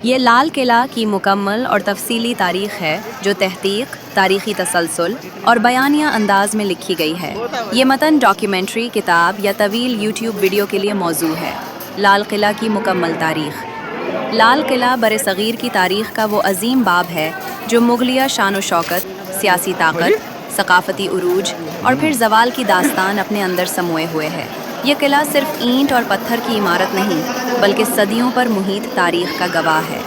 یہ لال قلعہ کی مکمل اور تفصیلی تاریخ ہے جو تحقیق، تاریخی تسلسل اور بیانیہ انداز میں لکھی گئی ہے۔ یہ متن ڈاکیومنٹری، کتاب یا طویل یوٹیوب ویڈیو کے لیے موزوں ہے۔ لال قلعہ کی مکمل تاریخ۔ لال قلعہ برصغیر کی تاریخ کا وہ عظیم باب ہے جو مغلیہ شان و شوکت، سیاسی طاقت، ثقافتی عروج اور پھر زوال کی داستان اپنے اندر سموئے ہوئے ہے۔ یہ قلعہ صرف اینٹ اور پتھر کی عمارت نہیں بلکہ صدیوں پر محیط تاریخ کا گواہ ہے۔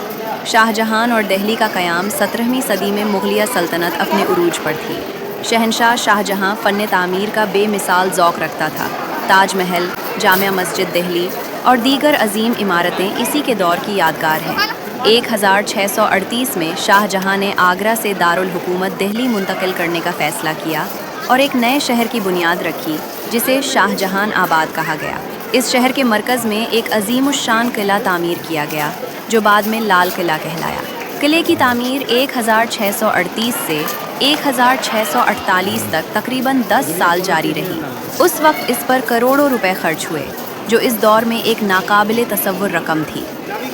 شاہ جہان اور دہلی کا قیام 17ویں صدی میں مغلیہ سلطنت اپنے عروج پر تھی۔ شہنشاہ شاہ جہاں فن تعمیر کا بے مثال ذوق رکھتا تھا۔ تاج محل، جامع مسجد دہلی اور دیگر عظیم عمارتیں اسی کے دور کی یادگار ہیں۔ 1638 میں شاہ جہاں نے آگرہ سے دارالحکومت دہلی منتقل کرنے کا فیصلہ کیا اور ایک نئے شہر کی بنیاد رکھی جسے شاہ جہان آباد کہا گیا۔ اس شہر کے مرکز میں ایک عظیم الشان قلعہ تعمیر کیا گیا جو بعد میں لال قلعہ کہلایا۔ قلعے کی تعمیر 1638 سے 1648 تک تقریباً 10 سال جاری رہی۔ اس وقت اس پر کروڑوں روپے خرچ ہوئے جو اس دور میں ایک ناقابل تصور رقم تھی۔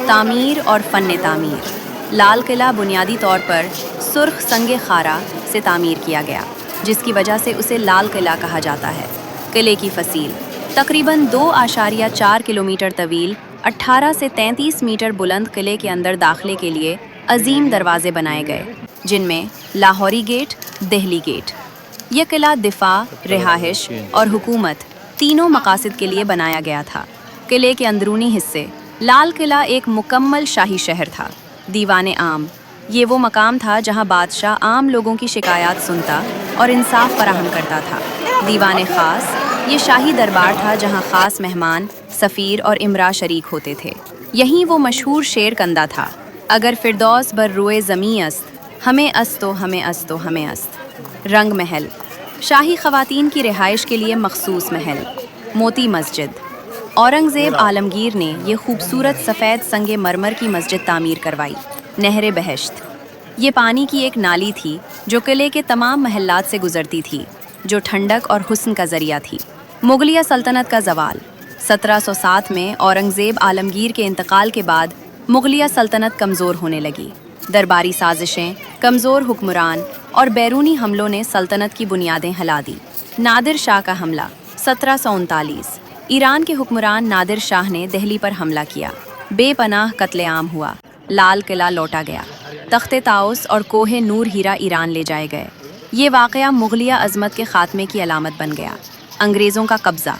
تعمیر اور فن تعمیر۔ لال قلعہ بنیادی طور پر سرخ سنگ خارا سے تعمیر کیا گیا جس کی وجہ سے اسے لال قلعہ کہا جاتا ہے۔ قلعے کی فصیل۔ تقریباً 2.4 کلومیٹر طویل، 18 سے 33 میٹر بلند قلعے کے اندر داخلے کے لیے عظیم دروازے بنائے گئے جن میں لاہوری گیٹ، دہلی گیٹ۔ یہ قلعہ دفاع، رہائش اور حکومت تینوں مقاصد کے لیے بنایا گیا تھا۔ قلعے کے اندرونی حصے۔ لال قلعہ ایک مکمل شاہی شہر تھا۔ دیوان عام۔ یہ وہ مقام تھا جہاں بادشاہ عام لوگوں کی شکایات سنتا اور انصاف فراہم کرتا تھا۔ دیوان خاص۔ یہ شاہی دربار تھا جہاں خاص مہمان، سفیر اور امراء شریک ہوتے تھے۔ یہیں وہ مشہور شعر کندہ تھا: اگر فردوس بر روئے زمیں است، ہمیں است و ہمیں است و ہمیں است۔ رنگ محل۔ شاہی خواتین کی رہائش کے لیے مخصوص محل۔ موتی مسجد۔ اورنگزیب عالمگیر نے یہ خوبصورت سفید سنگ مرمر کی مسجد تعمیر کروائی۔ نہر بہشت۔ یہ پانی کی ایک نالی تھی جو قلعے کے تمام محلات سے گزرتی تھی جو ٹھنڈک اور حسن کا ذریعہ تھی۔ مغلیہ سلطنت کا زوال۔ 1707 میں اورنگزیب عالمگیر کے انتقال کے بعد مغلیہ سلطنت کمزور ہونے لگی۔ درباری سازشیں، کمزور حکمران اور بیرونی حملوں نے سلطنت کی بنیادیں ہلا دی۔ نادر شاہ کا حملہ۔ 1739 ایران کے حکمران نادر شاہ نے دہلی پر حملہ کیا۔ بے پناہ قتل عام ہوا۔ لال قلعہ لوٹا گیا۔ تخت طاؤس اور کوہ نور ہیرا ایران لے جائے گئے۔ یہ واقعہ مغلیہ عظمت کے خاتمے کی علامت بن گیا۔ انگریزوں کا قبضہ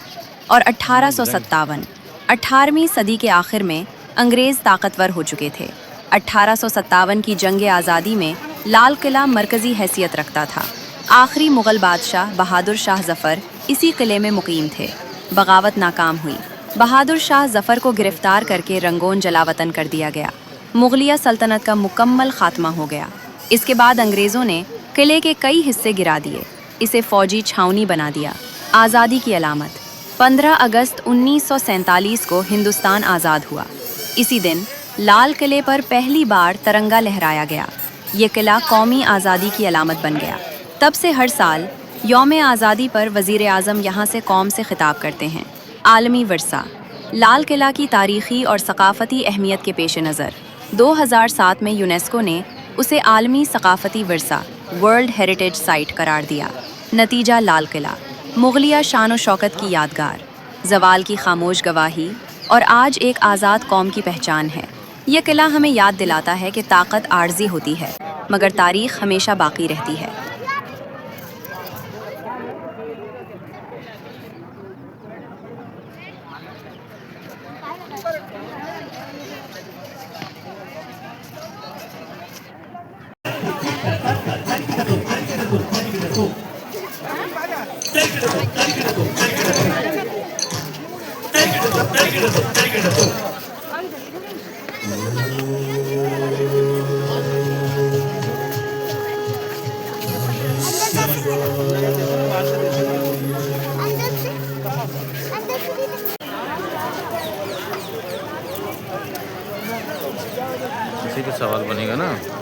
اور 1857۔ 18ویں صدی کے آخر میں انگریز طاقتور ہو چکے تھے۔ 1857 کی جنگ آزادی میں لال قلعہ مرکزی حیثیت رکھتا تھا۔ آخری مغل بادشاہ بہادر شاہ ظفر اسی قلعے میں مقیم تھے۔ بغاوت ناکام ہوئی۔ بہادر شاہ ظفر کو گرفتار کر کے رنگون جلاوطن کر دیا گیا۔ مغلیہ سلطنت کا مکمل خاتمہ ہو گیا۔ اس کے بعد انگریزوں نے قلعے کے کئی حصے گرا دیے، اسے فوجی چھاؤنی بنا دیا۔ آزادی کی علامت۔ 15 اگست 1947 کو ہندوستان آزاد ہوا۔ اسی دن لال قلعے پر پہلی بار ترنگا لہرایا گیا۔ یہ قلعہ قومی آزادی کی علامت بن گیا۔ تب سے ہر سال یوم آزادی پر وزیر اعظم یہاں سے قوم سے خطاب کرتے ہیں۔ عالمی ورثہ۔ لال قلعہ کی تاریخی اور ثقافتی اہمیت کے پیش نظر 2007 میں یونیسکو نے اسے عالمی ثقافتی ورثہ ورلڈ ہیریٹیج سائٹ قرار دیا۔ نتیجہ لال قلعہ مغلیہ شان و شوکت کی یادگار، زوال کی خاموش گواہی اور آج ایک آزاد قوم کی پہچان ہے۔ یہ قلعہ ہمیں یاد دلاتا ہے کہ طاقت عارضی ہوتی ہے مگر تاریخ ہمیشہ باقی رہتی ہے۔ کسی کا سوال بنے گا نا۔